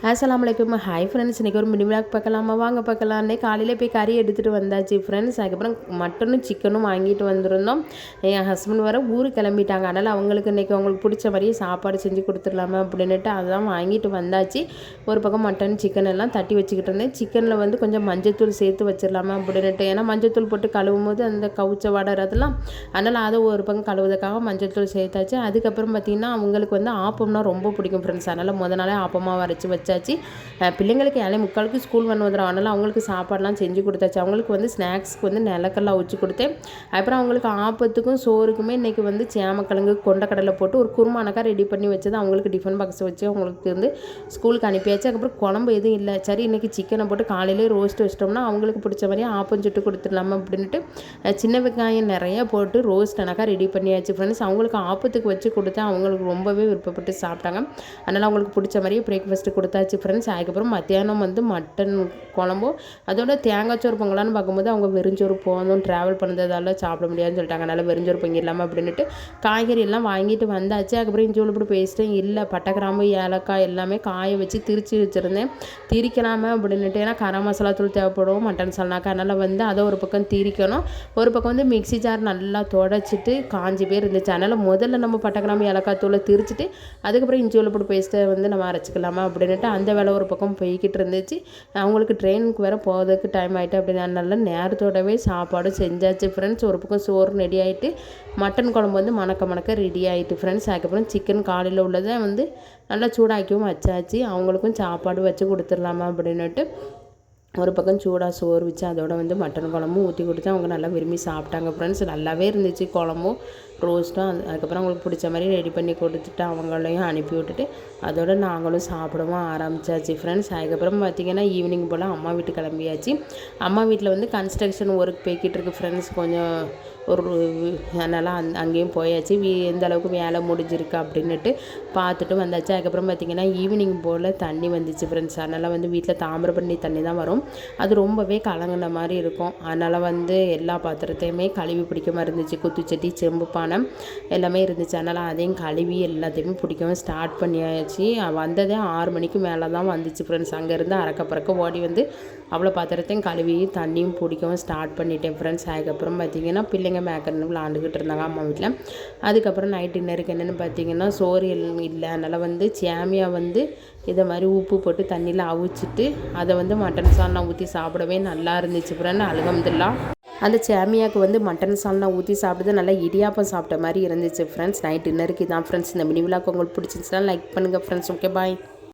அஸ்ஸலாமுஅலைக்கும். Hi friends, இன்றைக்கி ஒரு mini vlog பார்க்கலாமா? வாங்க பார்க்கலான்னே காலையில் போய் கறி எடுத்துகிட்டு வந்தாச்சு ஃப்ரெண்ட்ஸ். அதுக்கப்புறம் மட்டனும் சிக்கனும் வாங்கிட்டு வந்திருந்தோம். என் ஹஸ்பண்ட் வர ஊருக்கு கிளம்பிட்டாங்க. அதனால் அவங்களுக்கு இன்றைக்கி அவங்களுக்கு பிடிச்ச மாதிரியே சாப்பாடு செஞ்சு கொடுத்துடலாமா அப்படின்ட்டு அதான் வாங்கிட்டு வந்தாச்சு. ஒரு பக்கம் மட்டன் சிக்கன் எல்லாம் தட்டி வச்சுக்கிட்டு இருந்தேன். சிக்கனில் வந்து கொஞ்சம் மஞ்சத்தூள் சேர்த்து வச்சிடலாமா அப்படின்ட்டு, ஏன்னா மஞ்சத்தூள் போட்டு கழுவும் போது அந்த கவுச்ச வாடறதெல்லாம், அதனால் அதை ஒரு பக்கம் கழுவுறதுக்காக மஞ்சத்தூள் சேர்த்தாச்சு. அதுக்கப்புறம் பார்த்திங்கன்னா அவங்களுக்கு வந்து ஆப்பம்னா ரொம்ப பிடிக்கும் ஃப்ரெண்ட்ஸ். அதனால் முத நாளே ஆப்பமாக வரைச்சி வச்சாச்சு. பிள்ளைங்களுக்கு 7:45 ஸ்கூல் வந்துடும். அதனால் அவங்களுக்கு சாப்பாடெலாம் செஞ்சு கொடுத்தாச்சு. அவங்களுக்கு வந்து ஸ்நாக்ஸ்க்கு வந்து நிலக்கடலை அவிச்சு கொடுத்தேன். அப்புறம் அவங்களுக்கு ஆப்பத்துக்கும் சோறுக்குமே இன்றைக்கி வந்து சேமக்கிழங்கு கொண்டக்கடலை போட்டு ஒரு குருமானக்கா ரெடி பண்ணி வச்சது அவங்களுக்கு டிஃபன் பாக்ஸ் வச்சு அவங்களுக்கு வந்து ஸ்கூலுக்கு அனுப்பியாச்சு. அதுக்கப்புறம் குழம்பு எதுவும் இல்லை. சரி இன்றைக்கி சிக்கனை போட்டு காலையிலே ரோஸ்ட் வச்சிட்டோம்னா அவங்களுக்கு பிடிச்ச மாதிரியே ஆப்பம் சுட்டு கொடுத்துடலாமா அப்படின்ட்டு சின்ன வெங்காயம் நிறைய போட்டு ரோஸ்ட் எனக்கா ரெடி பண்ணியாச்சு ஃப்ரெண்ட்ஸ். அவங்களுக்கு ஆப்பத்துக்கு வச்சு கொடுத்தேன். அவங்களுக்கு ரொம்பவே விருப்பப்பட்டு சாப்பிட்டாங்க. அதனால் அவங்களுக்கு பிடிச்ச மாதிரியே பிரேக்ஃபாஸ்ட்டு கொடுத்தாச்சு ஃப்ரெண்ட்ஸ். அதுக்கப்புறம் மத்தியானம் வந்து மட்டன் குழம்பும் அதோட தேங்காய் சோறு பொங்கலான்னு பார்க்கும்போது அவங்க வெறிஞ்சோறு போதும், ட்ராவல் பண்ணதால சாப்பிட முடியாதுன்னு சொல்லிட்டாங்க. அதனால் வெறிஞ்சோறு பொங்கிடலாமல் அப்படின்ட்டு காய்கறி எல்லாம் வாங்கிட்டு வந்தாச்சு. அதுக்கப்புறம் இஞ்சி உள்ளப்படி பேசிட்டேன். இல்லை பட்டை கிராம்பு ஏலக்காய் எல்லாமே காய வச்சு திரிச்சு வச்சுருந்தேன். திரிக்கலாமல் அப்படின்ட்டு, ஏன்னா கரம் மசாலா தூள் தேவைப்படும் மட்டன் சால்னாக்கா. அதனால் வந்து அதை ஒரு பக்கம் திரிக்கணும். ஒரு பக்கம் வந்து மிக்ஸி ஜார் நல்லா தொடச்சிட்டு காஞ்சி பேர் இருந்துச்சு. அதனால் முதல்ல நம்ம பட்டை கிராம்பு ஏலக்காய் தூளை திரிச்சிட்டு அதுக்கப்புறம் இஞ்சி உள்ளப்படி பேஸ்ட்டை வந்து நம்ம அரைச்சிக்கலாமா அப்படின்ட்டு அந்த வேலை ஒரு பக்கம் போய்கிட்டு இருந்துச்சு. அவங்களுக்கு ட்ரெயினுக்கு வேறு போகிறதுக்கு டைம் ஆகிட்டு அப்படின்னால நேரத்தோடவே சாப்பாடு செஞ்சாச்சு ஃப்ரெண்ட்ஸ். ஒரு பக்கம் சோறு ரெடி ஆகிட்டு மட்டன் குழம்பு வந்து மணக்க ரெடி ஆகிட்டு ஃப்ரெண்ட்ஸ். அதுக்கப்புறம் சிக்கன் காலையில் உள்ளதை வந்து நல்லா சூடாக்கியும் வச்சாச்சு. அவங்களுக்கும் சாப்பாடு வச்சு கொடுத்துடலாமா அப்படின்னுட்டு ஒரு பக்கம் சூடாக சோறு வச்சு அதோட வந்து மட்டன் குழம்பும் ஊற்றி கொடுத்து அவங்க நல்லா விரும்பி சாப்பிட்டாங்க ஃப்ரெண்ட்ஸ். நல்லாவே இருந்துச்சு குழம்பும் ரோஸ்ட்டும். அதுக்கப்புறம் அவங்களுக்கு பிடிச்ச மாதிரி ரெடி பண்ணி கொடுத்துட்டு அவங்களையும் அனுப்பி விட்டுட்டு அதோட நாங்களும் சாப்பிடவும் ஆரம்பித்தாச்சு ஃப்ரெண்ட்ஸ். அதுக்கப்புறம் பார்த்திங்கன்னா ஈவினிங் போல் அம்மா வீட்டுக்கு கிளம்பியாச்சு. அம்மா வீட்டில் வந்து கன்ஸ்ட்ரக்ஷன் ஒர்க் போய்கிட்டு இருக்குது ஃப்ரெண்ட்ஸ். கொஞ்சம் ஒரு அதனால் அங்கேயும் போயாச்சு. எந்த அளவுக்கு வேலை முடிஞ்சிருக்கு அப்படின்னுட்டு பார்த்துட்டு வந்தாச்சு. அதுக்கப்புறம் பார்த்திங்கன்னா ஈவினிங் போல் தண்ணி வந்துச்சு ஃப்ரெண்ட்ஸ். அதனால் வந்து வீட்டில் தாமிரபரணி தண்ணி தான் வரும். அது ரொம்பவே கலங்கின மாதிரி இருக்கும். அதனால் வந்து எல்லா பாத்திரத்தையுமே கழுவி பிடிக்காமல் இருந்துச்சு. குத்துச்சட்டி செம்பு பானை எல்லாமே இருந்துச்சு. அதனால் அதையும் கழுவி எல்லாத்தையுமே பிடிக்கவும் ஸ்டார்ட் பண்ணியாச்சு. வந்ததே 6 மணிக்கு மேலே தான் வந்துச்சு ஃப்ரெண்ட்ஸ். அங்கேருந்து அறக்க ஓடி வந்து அவ்வளோ பாத்திரத்தையும் கழுவி தண்ணியும் பிடிக்கவும் ஸ்டார்ட் பண்ணிட்டேன் ஃப்ரெண்ட்ஸ். அதுக்கப்புறம் பார்த்திங்கன்னா பிள்ளைங்க மேக்கர்னு விளாண்டுக்கிட்டு இருந்தாங்க அம்மா வீட்டில். அதுக்கப்புறம் நைட் டின்னருக்கு என்னென்னு பார்த்திங்கன்னா சோறு இல்லை. அதனால் வந்து சேமியா வந்து இதை மாதிரி உப்பு போட்டு தண்ணியில் அவிச்சிட்டு அதை வந்து மட்டன் சால்னா ஊற்றி சாப்பிடவே நல்லா இருந்துச்சு ஃப்ரெண்ட். அல்ஹம்துலில்லாஹ். அந்த சேமியாவுக்கு வந்து மட்டன் சால்னா ஊற்றி சாப்பிட்டு நல்லா இடியாப்பம் சாப்பிட்ட மாதிரி இருந்துச்சு ஃப்ரெண்ட்ஸ். நைட் டின்னருக்கு இதான் ஃப்ரெண்ட்ஸ். இந்த மினி விளாக் உங்களுக்கு பிடிச்சிருந்துச்சுன்னா லைக் பண்ணுங்கள் ஃப்ரெண்ட்ஸ். Okay bye.